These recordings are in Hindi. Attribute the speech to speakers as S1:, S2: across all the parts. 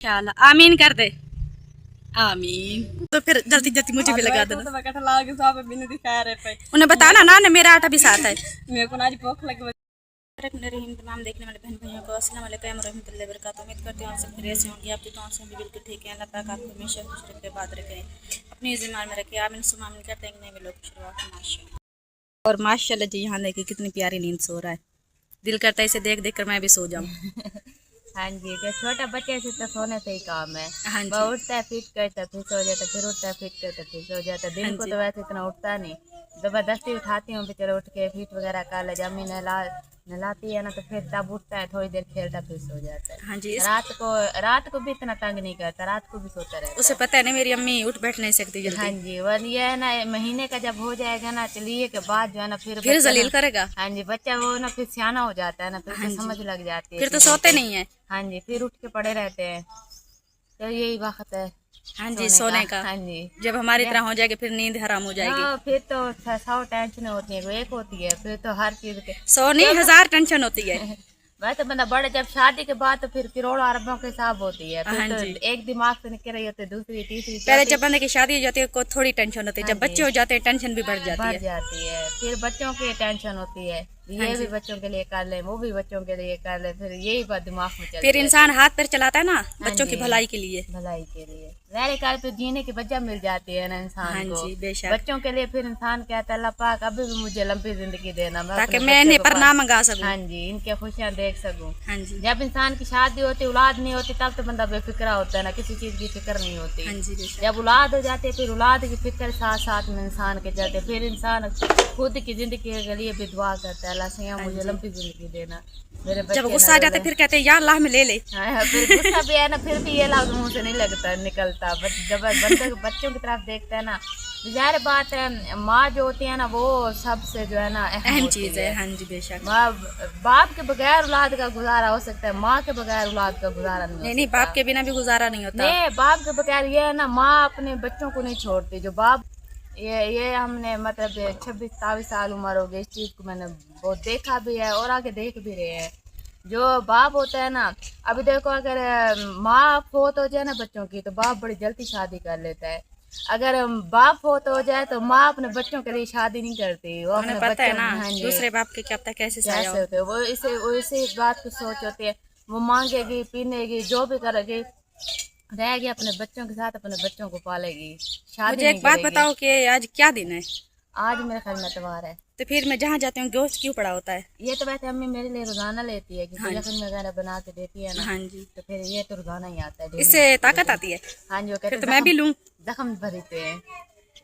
S1: इंशाल्लाह आमीन कर दे। आमीन। तो फिर जल्दी जल्दी मुझे भी लगा देना। उन्हें बताना ना मेरा आटा भी साथ है। मेरे को आज भूख लगी। तमाम देखने वाले बहन भाइयों को अस्सलाम वालेकुम रहमतुल्लाहि व बरकातुहू। उम्मीद करती हूँ आप सब खैरियत से होंगे। आपकी दुआओं से भी बिल्कुल ठीक है। अल्लाह पाक आपको हमेशा खुश रखे, बात रखे, अपनी ज़िम्मेदारी में रखे। आमीन सुमा आमीन करते हैं। नए लोग माशाल्लाह। और माशाल्लाह जी यहाँ देखिए कितनी प्यारी नींद सो रहा है। दिल करता है इसे देख देख कर मैं भी सो जाऊँ।
S2: हाँ जी, छोटा बच्चे से तो सोने से ही काम है।
S1: हाँ जी,
S2: वह उठता है फिट करता फिर सो जाता, फिर उठता है फिट करता फिर सो जाता। दिन को तो वैसे इतना उठता नहीं, जबरदस्ती उठाती हूँ बेचारा उठ के फिट वगैरह कर ले। जब मैं नहलाती है ना तो फिर तब उठता है, थोड़ी देर खेलता फिर सो जाता है।
S1: हाँ जी।
S2: रात को भी इतना तंग नहीं करता, रात को भी सोता रहता है।
S1: उसे पता है ना मेरी अम्मी उठ बैठ नहीं सकती जल्दी।
S2: हाँ जी, वन ये है ना महीने का जब हो जाएगा ना चलिए के बाद जो है ना
S1: फिर जलील करेगा।
S2: हाँ जी, बच्चा वो ना फिर सियाना हो जाता है ना, फिर
S1: हाँ
S2: तो समझ लग जाती है,
S1: फिर तो सोते नहीं है।
S2: हाँ जी, फिर उठ के पड़े रहते हैं। तो यही वक्त है
S1: हाँ जी सोने का।
S2: हाँ जी,
S1: जब हमारी तरह हो जाएगी फिर नींद हराम हो जाएगी।
S2: हाँ, फिर तो 100 टेंशन होती है, एक होती है फिर तो हर चीज के
S1: 100 नहीं 1000 टेंशन होती है।
S2: वैसे बंदा बड़े जब शादी के बाद तो फिर करोड़ों अरबों के हिसाब होती है। फिर
S1: हाँ
S2: तो
S1: जी।
S2: एक दिमाग से निकल रही होती है, दूसरी तीसरी
S1: पहले जब बंदे की शादी हो जाती है को थोड़ी टेंशन होती है,
S2: हाँ
S1: जब बच्चे हो जाते हैं टेंशन भी बढ़ जाती
S2: है। फिर बच्चों की टेंशन होती है, ये भी बच्चों के लिए कर ले, वो भी बच्चों के लिए कर ले, फिर यही बात दिमाग में चलती
S1: फिर इंसान हाथ पैर चलाता है ना बच्चों की
S2: जी,
S1: भलाई के लिए।
S2: भलाई के लिए मेरे ख्याल पे जीने की वजह मिल जाती है ना इंसान
S1: हाँ
S2: को।
S1: जी बेशक।
S2: बच्चों के लिए फिर इंसान कहता है अल्लाह पाक अभी भी मुझे लंबी जिंदगी देना,
S1: ताकि मैं इन्हें पर ना मंगा सकूं।
S2: हाँ जी, इनके खुशियाँ देख सकूं।
S1: हाँ जी।
S2: जब इंसान की शादी होती औलाद नहीं होती तब तो बंदा बेफिक्रा होता है ना, किसी चीज की फिक्र नहीं होती।
S1: हाँ जी बेशक।
S2: जब औलाद हो जाती है फिर औलाद की फिक्र साथ साथ में इंसान के चलते, फिर इंसान खुद की जिंदगी के लिए भी दुआ करता है अल्लाह से मुझे लंबी जिंदगी देना, मेरे बच्चे
S1: जब गुस्सा आ जाता है फिर कहते हैं या अल्लाह में ले ले।
S2: हाँ, फिर गुस्सा भी है ना, फिर भी ये लफ्ज मुंह से नहीं लगता निकलता। जब बंदे बच्चों की तरफ देखते हैं ना, जाहिर बात है माँ जो होती है ना वो सबसे जो है ना
S1: अहम चीज है। हाँ जी बेशक।
S2: बाप के बगैर औलाद का गुजारा हो सकता है, माँ के बगैर औलाद का गुजारा
S1: नहीं बाप के बिना भी गुजारा नहीं होता।
S2: नहीं, बाप के बगैर ये है ना, माँ अपने बच्चों को नहीं छोड़ती। जो बाप ये हमने मतलब 26-27 साल उम्र हो गई, इस चीज को मैंने बहुत देखा भी है और आगे देख भी रहे हैं। जो बाप होता है ना, अभी देखो अगर माँ फोत हो जाए ना बच्चों की तो बाप बड़ी जल्दी शादी कर लेता है। अगर बाप फोत हो जाए तो माँ अपने बच्चों के लिए शादी नहीं करती, वो अपने
S1: पता है ना
S2: हाँ
S1: दूसरे बाप के क्या पता कैसे
S2: होते हैं। वो इसी बात की सोच होती है, वो मांगेगी पीनेगी जो भी करेगी, रहेगी अपने बच्चों के साथ, अपने बच्चों को पालेगी, शादी
S1: मुझे एक बात बताओ कि आज क्या दिन है?
S2: आज मेरे ख्याल में इतवार है।
S1: तो फिर मैं जहाँ जाती हूँ गोश्त क्यों पड़ा होता है?
S2: ये तो वैसे अम्मी मेरे लिए रोजाना लेती है, क्योंकि यखन वगैरह बना के देती है ना।
S1: हाँ जी।
S2: तो फिर ये तो रोजाना ही आता है,
S1: इससे ताकत आती है।
S2: हाँ जी, वो
S1: फिर तो मैं भी लूँ।
S2: जख्म भरते हैं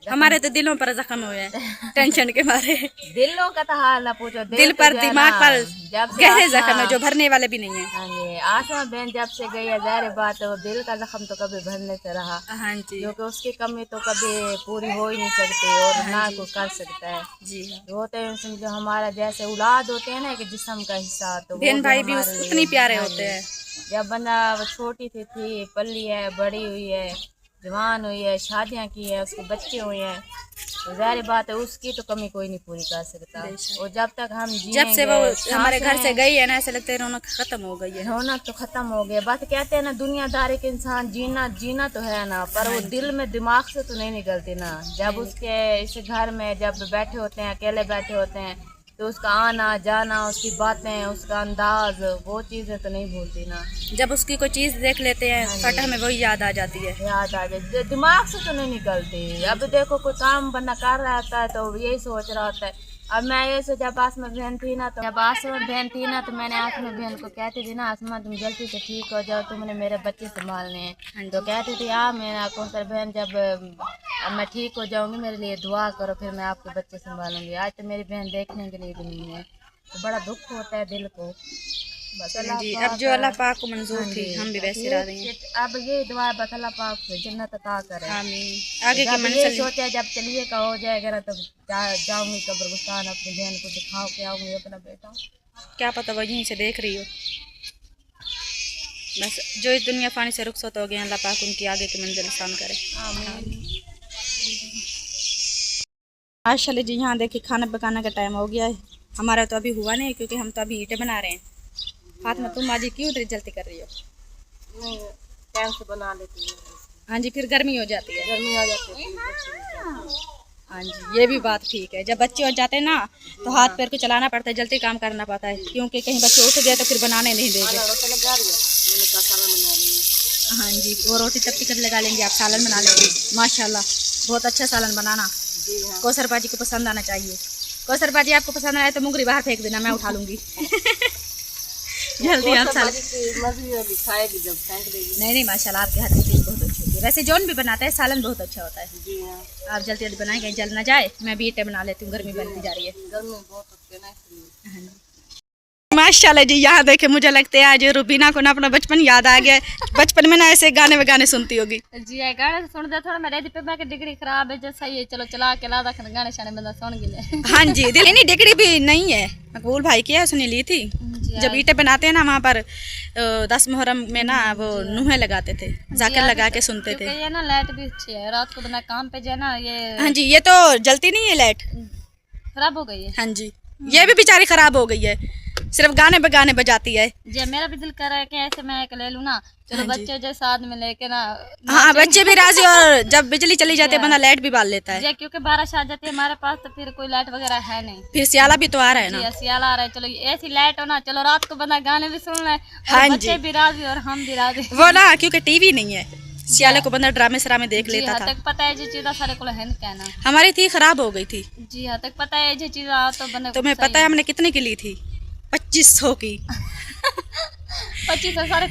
S1: हमारे तो दिलों पर जख्म हुए हैं टेंशन के मारे।
S2: दिलों का तो हाल ना पूछो,
S1: दिल पर दिमाग पर गहरे जख्म है जो भरने वाले भी नहीं है।
S2: हाँ जी, आसमा बहन जब से गई है जाहिर बात है वो दिल का जख्म तो कभी भरने से रहा।
S1: हाँ जी।
S2: क्योंकि उसकी कमी तो कभी पूरी हो ही नहीं सकती और ना कोई कर सकता है
S1: जी।
S2: होते हैं जो हमारा जैसे औलाद होते हैं ना कि जिस्म का हिस्सा, तो
S1: बहन भाई भी उतनी प्यारे होते हैं।
S2: जब बंदा छोटी सी थी पली है, बड़ी हुई है, जवान हुई है, शादियां की है, उसके बच्चे हुए हैं, तो जाहिर बात है उसकी तो कमी कोई नहीं पूरी कर सकता। और जब तक हम
S1: जब से वो हमारे घर से गई है ना ऐसे लगता है रौनक खत्म हो गई है।
S2: रौनक तो खत्म हो गई। बस कहते हैं ना दुनियादारी के इंसान जीना तो है ना, पर वो दिल में दिमाग से तो नहीं निकलती ना। जब उसके इस घर में जब बैठे होते हैं, अकेले बैठे होते हैं, तो उसका आना जाना, उसकी बातें, उसका अंदाज, वो चीजें तो नहीं भूलती ना।
S1: जब उसकी कोई चीज देख लेते हैं फट हमें वही याद आ जाती है।
S2: याद आ जाती, दिमाग से तो नहीं निकलती। अब देखो कोई काम बंदा कर रहा होता है तो यही सोच रहा होता है। अब मैं ये सोचा जब आसमा बहन थी ना, तो मैंने आसमा बहन को कहती थी ना, आसमा तुम जल्दी से ठीक हो जाओ, तुमने मेरे बच्चे संभालने हैं। तो कहती थी हाँ मेरा कौशल बहन जब मैं ठीक हो जाऊंगी मेरे लिए दुआ करो, फिर मैं आपके बच्चे संभालूंगी। आज तो मेरी बहन देखने के लिए भी नहीं है, तो बड़ा दुख होता है दिल को।
S1: जी अब जो अल्लाह पाक को मंजूर थी हम भी वैसे रह रही हैं।
S2: अब ये दुआ बस अल्लाह पाक से जन्नत अता करे।
S1: आमीन। आगे की
S2: मंजिल सोचा जब चलिए का हो जाएगा ना तब जाऊंगी कब्रिस्तान, अपनी बहन को दिखाओ के आऊंगी अपना बेटा।
S1: क्या पता वो यहीं से देख रही हो। बस जो इस दुनिया फानी से रुखसत हो गए अल्लाह पाक उनकी आगे की मंजिल आसान करे। माशाल्लाह जी यहाँ देखिए खाना पकाने का टाइम हो गया है। हमारा तो अभी हुआ नहीं क्योंकि हम तो अभी ईंटें बना रहे हैं। फातिमा तुम आज क्यों इतनी जल्दी कर रही हो?
S2: टाइम से बना लेती हूँ।
S1: हाँ जी, फिर गर्मी हो जाती है।
S2: गर्मी आ जाती है।
S1: हाँ जी, ये भी बात ठीक है। जब बच्चे हो जाते हैं ना तो हाथ पैर को चलाना पड़ता है, जल्दी काम करना पड़ता है, क्योंकि कहीं बच्चे उठ गए तो फिर बनाने नहीं देंगे। हाँ जी, वो रोटी तब तक लगा लेंगे, आप सालन बना लेंगे। माशाल्लाह, बहुत अच्छा सालन बनाना। कौसर बाजी को पसंद आना चाहिए। कौसर बाजी आपको पसंद आए तो मुंगरी बाहर फेंक देना, मैं उठा लूंगी। जल्दी आप सालन
S2: खाएगी जब फेंक देगी।
S1: नहीं, माशाल्लाह आपके हाथ की चीज़ बहुत अच्छी होती है। वैसे जौन भी बनाता है सालन बहुत अच्छा होता है।
S2: जी हाँ।
S1: आप जल्दी जल्दी बनाएंगे, जल ना जाए। मैं भी ईंटें बना लेती हूँ, गर्मी बनती जा रही है।
S2: गर्मी बहुत होती है ना इसलिए।
S1: हाँ जी। माशाल्लाह जी, यहाँ देखे मुझे लगता है आज रूबीना को ना अपना बचपन याद आ गया। बचपन में ना ऐसे गाने वगाने सुनती होगी।
S2: जी है, गाने सुनते थोड़ा मेरे पे मैं डिग्री खराब है जैसा ये, चलो चला के ला गाने शाने बंदा सुन गिले।
S1: हाँ जी, दिल नहीं डिग्री भी नहीं है, मकबूल भाई की है, उसने ली थी। जब ईंटें बनाते हैं ना वहाँ पर 10 मुहर्रम में ना वो नुहे लगाते थे, जाकर लगा के सुनते थे।
S2: ये ना लाइट भी अच्छी है, रात को बना काम पे जाए ना ये।
S1: हाँ जी, ये तो जलती नहीं है लाइट,
S2: खराब हो गई है।
S1: हाँ जी, ये भी बेचारी खराब हो गई है, सिर्फ गाने बगाने बजाती है।
S2: जी, मेरा भी दिल कर रहा है कि ऐसे मैं एक ले लूँ ना, चलो बच्चे जैसे साथ में लेके ना।
S1: हाँ, बच्चे भी राजी, और जब बिजली चली जाती है बंदा लाइट भी बाल लेता है।
S2: जी, क्योंकि बारिश आ जाती है हमारे पास तो फिर कोई लाइट वगैरह है नहीं।
S1: फिर सियाला भी तो आ रहा है ना।
S2: सियाला आ रहा है, चलो ऐसी लाइट हो ना, चलो रात को बंदा गाने भी सुन ले,
S1: हाँ
S2: बच्चे भी राजी और हम भी राजी।
S1: वो ना क्योंकि टीवी नहीं है, सियाले को बंदा ड्रामे सरामे देख लेता था।
S2: तक पता है जी चीज़ सारे को है कहना।
S1: हमारी थी खराब हो गई थी।
S2: जी हाँ, तक पता है जी चीज़ तो बंदा।
S1: तुम्हें पता है हमने कितने की ली थी? 2500 की।
S2: 2500 सारे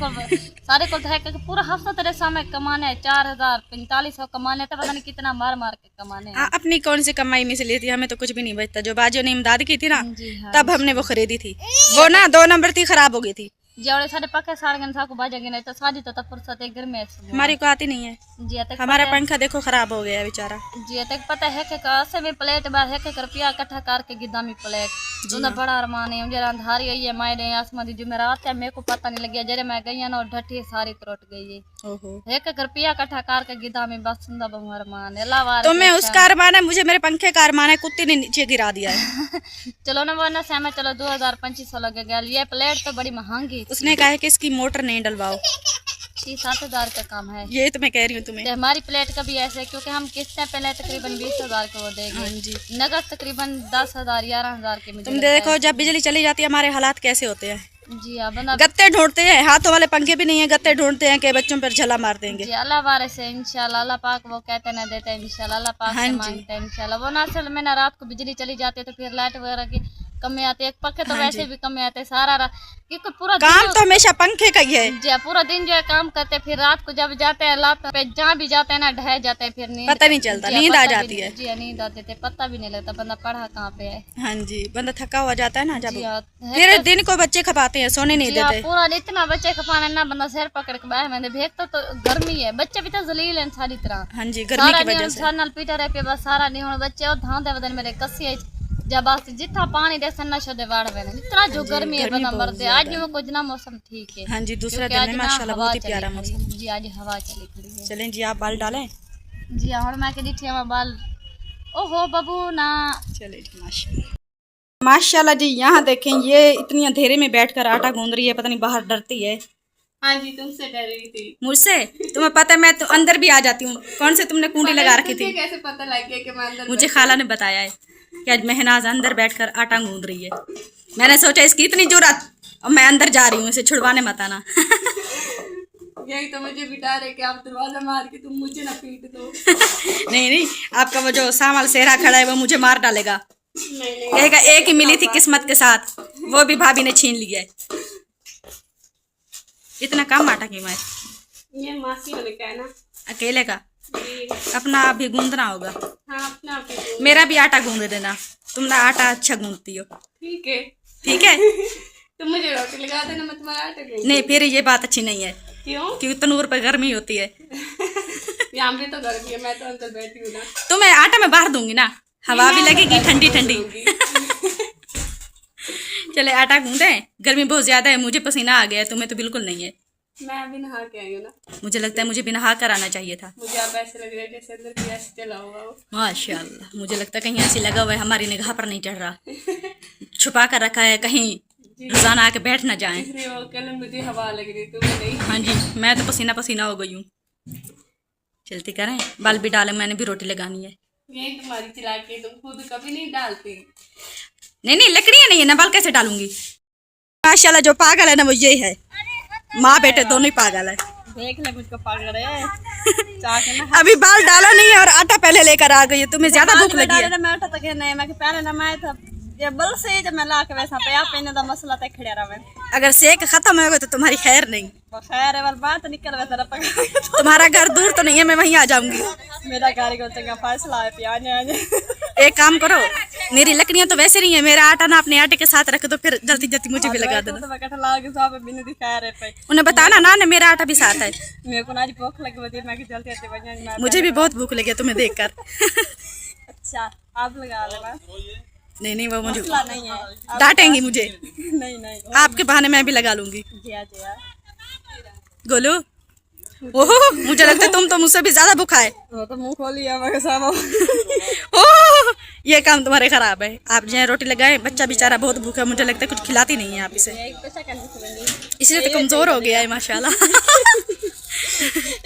S2: को है कि पूरा हफ्ता तेरे सामने कमाने है, 4000 4500 कमाने, तो पता नहीं कितना मार मार के कमाने हैं।
S1: अपनी कौन सी कमाई में से ली थी, हमें तो कुछ भी नहीं बचता। जो बाजियों ने इमदाद की थी ना,
S2: हाँ,
S1: तब हमने वो खरीदी थी। वो ना 2 नंबर थी, खराब हो गई थी।
S2: जवड़े सारे पक्के सारे गन को बाजेंगे नहीं तो शादी तो तब फुर्सत है घर में।
S1: हमारी को आती नहीं है।
S2: जी तक
S1: हमारा पंखा देखो खराब हो गया है बेचारा।
S2: जी तक पता है कि कैसे में प्लेट बार है कि रुपया इकट्ठा करके गिदामी प्लेट तो बड़ा अरमान है मुझे अंधारी गई है मायरे आसमान दी जुमेरात है, मेरे को पता नहीं लग गया जरे मैं गई ना और ढठी सारी करोट गई है।
S1: ओहो,
S2: एक रुपया इकट्ठा करके गिदामी बस सुंदर बहु अरमान है लावार।
S1: तो मैं उसका अरमान है, मुझे मेरे पंखे का अरमान है, कुत्ते ने नीचे गिरा दिया है।
S2: चलो ना वो ना सहमत, चलो 2000-2500 लगे गया। ये प्लेट तो बड़ी महंगी।
S1: उसने कहा है कि इसकी मोटर नहीं डलवाओ।
S2: 6-7 हज़ार का काम है
S1: ये तो मैं कह रही हूँ तुम्हें।
S2: हमारी प्लेट का भी ऐसे, क्योंकि हम किस्तें पहले तकरीबन 20,000 को देंगे, नगद तकरीबन 10,000-11,000 के।
S1: तुम देखो जब बिजली चली जाती है हमारे हालात कैसे होते हैं।
S2: जी हाँ, बंदा
S1: गत्ते ढूंढते हैं, हाथों वाले पंखे भी नहीं है, गत्ते ढूंढते हैं कि बच्चों पर झला मार देंगे।
S2: जी अल्लाह वारे से इंशाल्लाह, अल्लाह पाक वो कहते ना देते हैं इंशाल्लाह, अल्लाह पाक से मांगते हैं इंशाल्लाह। वो ना असल में ना रात को बिजली चली जाती है तो फिर लाइट वगैरह की कमी आती है, पक्के तो वैसे भी कमी आते हैं सारा क्योंकि पूरा
S1: काम तो हमेशा पंखे का ही है।
S2: जी पूरा दिन जो है काम करते, फिर रात को जब जाते हैं लात पे जहाँ भी जाते हैं ना ढह जाते हैं, फिर नींद
S1: पता नहीं चलता, नींद आ जाती है।
S2: जी नींद आती है, पता भी नहीं लगता बंदा पढ़ा कहाँ पे है।
S1: हाँ जी, बंदा थका हुआ जाता है ना जब,
S2: जी
S1: फिर दिन को बच्चे खपाते हैं, सोने नहीं देते।
S2: पूरा इतना बच्चे खपाने ना बंदा सिर पकड़ के बाहर में भेजता तो गर्मी है, बच्चे भी तो जलील है सारी तरह।
S1: हाँ जी, गर्मी की वजह से
S2: सारा नाल पीटा रहे पे बस सारा नहीं होना बच्चे और धां दे बदन मेरे कसी जब बस जितना पानी दे सन्ना शदे वाड़ में इतना जो गर्मी है बंदा मरते। आज में कुछ ना मौसम ठीक है।
S1: हाँ जी, दूसरा दिन में माशाल्लाह बहुत ही प्यारा मौसम।
S2: जी आज हवा चली खड़ी है।
S1: चलें जी, आप बाल डालें।
S2: जी और मैं के दी बाल ओहो बबू ना।
S1: चले जी माशाल्लाह जी। यहाँ देखें ये इतनी अंधेरे में बैठकर आटा गूंद रही है, पता नहीं बाहर डरती है।
S2: हाँ जी, तुमसे डर रही थी।
S1: मुझसे? तुम्हें पता है मैं तो अंदर भी आ जाती हूँ। कौन से तुमने कुंडी लगा रखी थी?
S2: कैसे पता लग गया कि मैं अंदर?
S1: मुझे खाला ने बताया है कि आज महनाज अंदर बैठकर आटा गूंद रही है। मैंने सोचा इसकी इतनी जुर्रत, और मैं अंदर जा रही हूँ, इसे छुड़वाने मत आना।
S2: यही तो मुझे भी डर है कि आप दरवाजा मार के तुम मुझे ना पीट दो।
S1: नहीं, आपका वो जो सामल सेहरा खड़ा है वो मुझे मार डालेगा। कहेगा एक ही मिली थी किस्मत के साथ, वो भी भाभी ने छीन लिया है। इतना कम आटा क्यों है?
S2: ये मासी होने का है ना,
S1: अकेले का अपना आप भी गूंदना होगा।
S2: हाँ, अपना आप ही।
S1: मेरा भी आटा गूंद देना, तुम ना आटा अच्छा गूंदती हो।
S2: ठीक है
S1: ठीक है।
S2: तुम मुझे रोटी लगा देना, मैं तुम्हारा आटा गूंद।
S1: नहीं, फिर ये बात अच्छी नहीं है।
S2: क्यों?
S1: क्योंकि तनूर पर गर्मी होती है।
S2: यहाँ भी तो गर्मी है, मैं तो अंदर बैठी हूँ ना।
S1: तो मैं आटा में बाहर दूंगी ना, हवा भी लगेगी ठंडी ठंडी। चले आटा गूंदे, गर्मी बहुत ज्यादा है, मुझे पसीना आ गया है, तुम्हें तो बिल्कुल नहीं है।
S2: मैं अभी नहा के आई हूँ ना।
S1: मुझे लगता है मुझे भी नहा कर आना चाहिए था।
S2: मुझे आप ऐसे लग रहा है जैसे अंदर गैस चला हुआ हो।
S1: माशाल्लाह, मुझे लगता है कहीं ऐसी लगा हुआ है हमारी निगाह पर नहीं चढ़ रहा, छुपा कर रखा है, कहीं रोजाना आके बैठ ना जाए।
S2: मुझे हवा लग रही तुम्हें नहीं।
S1: हाँ जी, मैं तो पसीना पसीना हो गई हूँ। चलती करें, बाल भी डाले, मैंने भी रोटी लगानी है।
S2: यही तुम्हारी चिल्ला के तुम खुद कभी नहीं डालती।
S1: नहीं नहीं, लकड़ियाँ नहीं है ना, बाल कैसे डालूंगी। माशाल्लाह जो पागल है ना वो ये है, माँ बेटे दोनों ही पागल है।
S2: देख ले मुझको पागल है।
S1: अभी बाल डाला नहीं है और आटा पहले लेकर आ गई है। तुम्हें ज्यादा भूख लगी है।
S2: मैं आटा तक नहीं, मैं पहले ना मैं था ये बल से जब मैं ला के वैसा पे आप पहने दा मसला तक खड़े रहा।
S1: अगर सेक खत्म हो गया तो तुम्हारी खैर नहीं।
S2: खैर है वाल बात निकल वैसा पका।
S1: तुम्हारा घर दूर तो नहीं है, मैं वहीं आ जाऊंगी।
S2: मेरा घर को चंगा फैसला है पियाने आने।
S1: एक काम करो, मेरी लकड़ियां तो वैसे नहीं है, मेरा आटा ना अपने आटे के साथ रख दो, फिर जल्दी जल्दी मुझे भी लगा देना। उन्हें बताना ना मेरा आटा भी साथ है।
S2: मेरे को ना भूख लगी, मैं जल्दी
S1: मुझे भी बहुत भूख लगी है तुम्हें देखकर।
S2: अच्छा आप लगा लेना।
S1: नहीं नहीं, वो मुझे
S2: नहीं है,
S1: डांटेंगी मुझे।
S2: नहीं नहीं,
S1: आपके बहाने मैं भी लगा लूंगी।
S2: जिया जिया
S1: गोलू, ओहो मुझे लगता है तुम तो मुझसे भी ज्यादा भूखा है।
S2: वो तो मुंह खोली है मेरे सामने।
S1: ओह ये काम तुम्हारे खराब है। आप जो रोटी लगाए, बच्चा बेचारा बहुत भूखा है, मुझे लगता है कुछ खिलाती नहीं है आप इसे, इसलिए तो कमजोर हो गया है माशाल्लाह।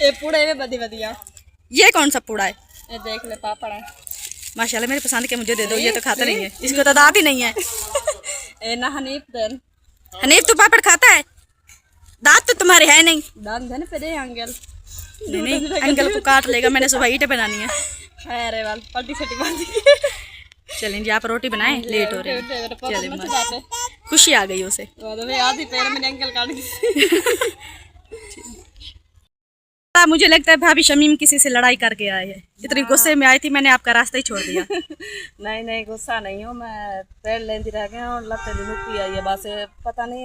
S2: ये पूड़े में बदी बदिया।
S1: ये कौन सा पूड़ा है?
S2: ये देख ले पापड़ है
S1: माशाल्लाह, मेरे पसंद के मुझे दे दो। ये तो खाता नहीं है, इसको तो दांत ही नहीं है।
S2: ए ना हनीफ देन,
S1: हनीफ तू पापड़ खाता है? दांत तो तुम्हारे है नहीं।
S2: दांत देने पे दे अंकल।
S1: नहीं नहीं, अंकल को काट लेगा। मैंने सुबह ईंटें बनानी है।
S2: खैर है वाल पलटी सटी बांधी।
S1: चलें जी, आप रोटी बनाएं, लेट हो रहे हैं। चलें, खुशी आ गई उसे।
S2: आधी पैर में अंकल काट दी।
S1: मुझे लगता है भाभी शमीम किसी से लड़ाई करके आए हैं। इतनी गुस्से में आई थी, मैंने आपका रास्ता ही छोड़ दिया।
S2: नहीं नहीं, गुस्सा नहीं हूँ मैं, पैर लेंदी रह गया और लत्ते दी मुक्की आई है बस। पता नहीं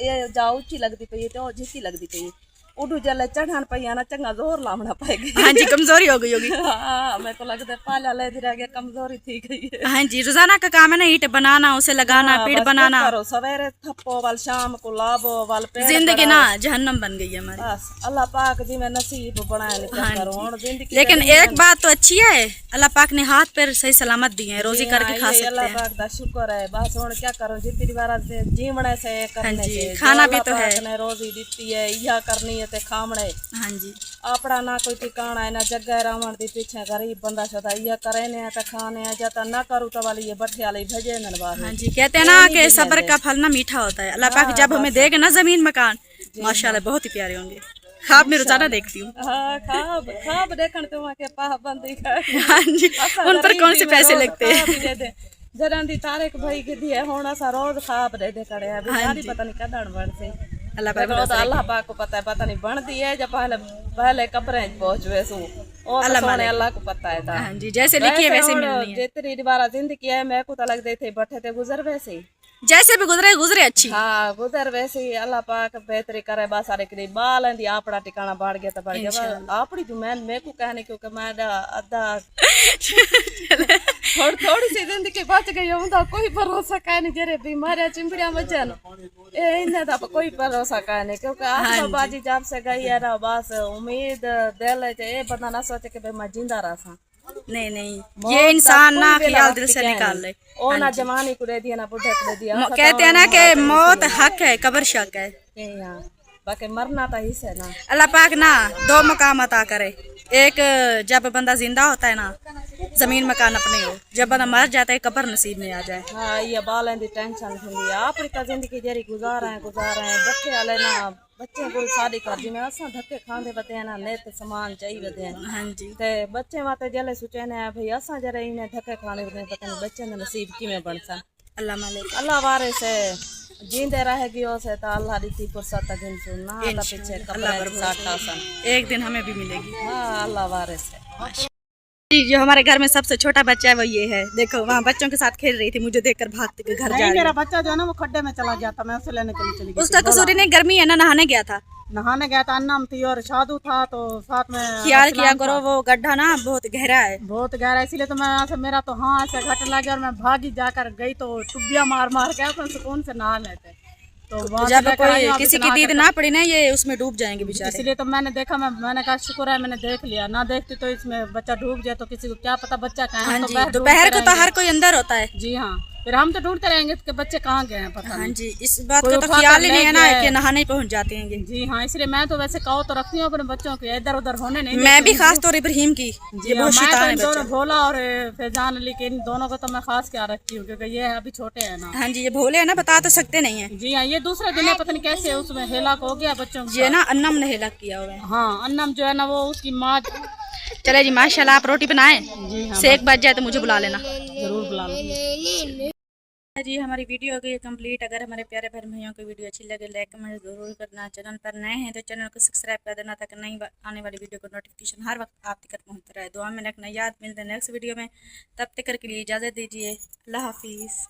S2: ये जा ऊंची लगती पई तो झिकी लगती पई, उडू जले चढ़ान पई ना चंगा जोर लावना पड़ेगी।
S1: हाँ जी, कमजोरी हो गई होगी।
S2: हाँ मेरे को लगता है पाला लेंदी रह गया, कमजोरी थी गई है।
S1: हाँ जी, रोजाना का काम है ना, ईंट बनाना, उसे लगाना, पीड़ बनाना।
S2: सवेरे थप्पो वाल शाम को लाभो वाल,
S1: जिंदगी ना जहन्नम बन गई है हमारी।
S2: बस अल्लाह पाक जी में नसीब बनाया।
S1: लेकिन एक बात तो अच्छी है, अल्लाह पाक ने हाथ पैर सही सलामत दिए हैं, रोजी करके खा सकते हैं।
S2: अल्लाह पाक दा शुक्र है। बस हुन क्या करो, जितनी बार जीवने से करने से
S1: खाना भी तो है,
S2: ने रोजी दी है, यह करनी है ते खामणे।
S1: हाँ जी,
S2: अपना ना कोई ठिकाना है ना जगह रावण दी पीछे गरीब बंदा सदा यह करे ने ते खाने है, जता ना करू तो वाली ये बठे वाली भजे न बात।
S1: हाँ जी, कहते हैं ना कि सब्र का फल ना मीठा होता है। अल्लाह पाक जब हमें देगा ना जमीन मकान, माशाल्लाह बहुत ही प्यारे होंगे। ख्वाब में रोजाना देखती हूँ।
S2: हाँ ख्वाब देखने तुम्हें पाबंदी का।
S1: हाँ जी, उन पर कौन से पैसे लगते हैं?
S2: जरा दी तारीख भाई की दी है होना सा रोज ख्वाब दे दे करे है, बिचारी पता नहीं कदन बनसे। अल्लाह पाक को पता है, पता नहीं बनती है जब पहले कब्रें पहुंचवे सु अल्लाह को पता है था।
S1: हाँ जी, जैसे लिखी है वैसे मिलनी है।
S2: जितनी बार जिंदगी है मेरे को तो लगते थे बैठे थे गुजर वैसे,
S1: जैसे भी गुजरे अच्छी।
S2: हाँ गुजर वैसे ही। अल्लाह पाक बेहतरी करे बस सारे के बाल है आपड़ा टिकाना बढ़ गया तो बढ़ गया। आपड़ी जो मैं मेरे को कहने क्योंकि मैं अद्धा थोड़ी सी जिंदगी बच गई हूँ तो कोई भरोसा कह नहीं, जरे बीमारियां चिंबड़िया बचन इन्हें तो कोई भरोसा कह नहीं, क्योंकि आत्माबाजी जब से गई है ना बस उम्मीद दिल ये बंदा ना सोचे कि मैं जिंदा रहा।
S1: नहीं नहीं, ये इंसान ना ख्याल दिल से निकाल ले।
S2: ओ ना जवानी को दे दिया ना बुढ़े को दे दिया।
S1: कहते हैं ना कि मौत हक है, कब्र शक है।
S2: बाकी मरना तो हिस्सा है ना।
S1: अल्लाह पाक ना दो मकाम अता करे, एक जब बंदा जिंदा होता है ना जमीन मकान अपने हो, जब बंदा मर जाता है कब्र नसीब में आ जाए।
S2: हाँ ये बालें दी टेंशन थी आपरी तो जिंदगी जरी गुजार रहे बच्चे वाले ना बच्चे को शादी कर दी मैं असा धक्के खांदे बते ना नेत सामान चाहिए बते।
S1: हाँ जी,
S2: ते बच्चे माते जले सोचे ने भाई असा जरा इन्हें धक्के खाने बते पता नहीं बच्चे ने नसीब किवें बनसा।
S1: अल्लाह मालिक
S2: अल्लाह वारे से जींदे रहेगी से तो अल्लाह दी फुर्सत दिन सुनना तो पीछे कब्र साटा सन
S1: एक दिन हमें भी मिलेगी।
S2: हाँ अल्लाह वारे से।
S1: जो हमारे घर में सबसे छोटा बच्चा है वो ये है, देखो वहाँ बच्चों के साथ खेल रही थी, मुझे देखकर भागते के घर जा रही है।
S2: मेरा बच्चा जो है ना वो खड्डे में चला गया था, मैं उसे लेने के लिए चली गई।
S1: उसका कसूर नहीं, गर्मी है ना, नहाने गया था।
S2: नहाने गया था, अन्नम थी और शादू था तो साथ में
S1: ख्याल किया करो, वो गड्ढा ना बहुत गहरा है,
S2: बहुत गहरा, इसीलिए तो मैं यहाँ से मेरा तो हाँ ऐसे घट लगे और मैं भागी जाकर गई तो टुबिया मार मार के अपन सुकून से नहा लेते। तो
S1: जब कोई किसी की दीद ना पड़ी ना ये उसमें डूब जाएंगे बेचारे,
S2: इसलिए तो मैंने देखा, मैंने कहा शुक्र है मैंने देख लिया, ना देखती तो इसमें बच्चा डूब जाए तो किसी को क्या पता बच्चा कहाँ है।
S1: दोपहर को तो हर कोई अंदर होता है।
S2: जी हाँ,
S3: फिर हम तो ढूंढते रहेंगे कि बच्चे कहाँ गए हैं, पता
S1: हाँ
S3: नहीं।
S1: जी, इस बात
S3: कोई
S1: का तो
S3: उठा कर
S1: ख्याल ही
S3: ले
S1: नहीं है ना
S3: गया है।
S1: कि नहाने ही पहुंच जाते हैं ये।
S3: जी हाँ, इसलिए मैं तो वैसे कहो तो रखती हूँ अपने बच्चों के, इधर उधर होने नहीं
S1: मैं
S3: देती
S1: भी
S3: हूँ।
S1: खास तौर इब्राहिम की,
S3: जी
S1: ये
S3: हाँ,
S1: बहुत
S3: मैं तो
S1: शैतान है
S3: इन दोनों
S1: बच्चा।
S3: भोला और फैजान अली के, इन दोनों को तो मैं खास क्या रखती हूँ क्योंकि ये अभी छोटे हैं ना।
S1: हाँ जी, ये भोले है ना, बता तो सकते नहीं है।
S3: जी हाँ, ये दूसरे दिन है, पता नहीं कैसे उसमें हेला हो गया बच्चों
S1: ये
S3: का।
S1: ना अन्नम ने हेला किया हुआ है।
S3: हाँ, अन्नम जो है ना वो उसकी माँ।
S1: चले जी माशाल्लाह, आप रोटी बनाएं,
S3: जी हाँ,
S1: सेक बच जाए तो मुझे बुला लेना।
S3: जरूर बुला लूंगी।
S1: जी हमारी वीडियो हो गई है कंप्लीट। अगर हमारे प्यारे बहन भाइयों की वीडियो अच्छी लगे लाइक कमेंट जरूर करना। चैनल पर नए हैं तो चैनल को सब्सक्राइब कर देना ताकि नई आने वाली वीडियो को नोटिफिकेशन हर वक्त आप तक पहुंचता रहे। दुआ में रखना याद, मिलते हैं नेक्स्ट वीडियो में। तब तक के लिए इजाज़त दीजिए। अल्लाह हाफिज़।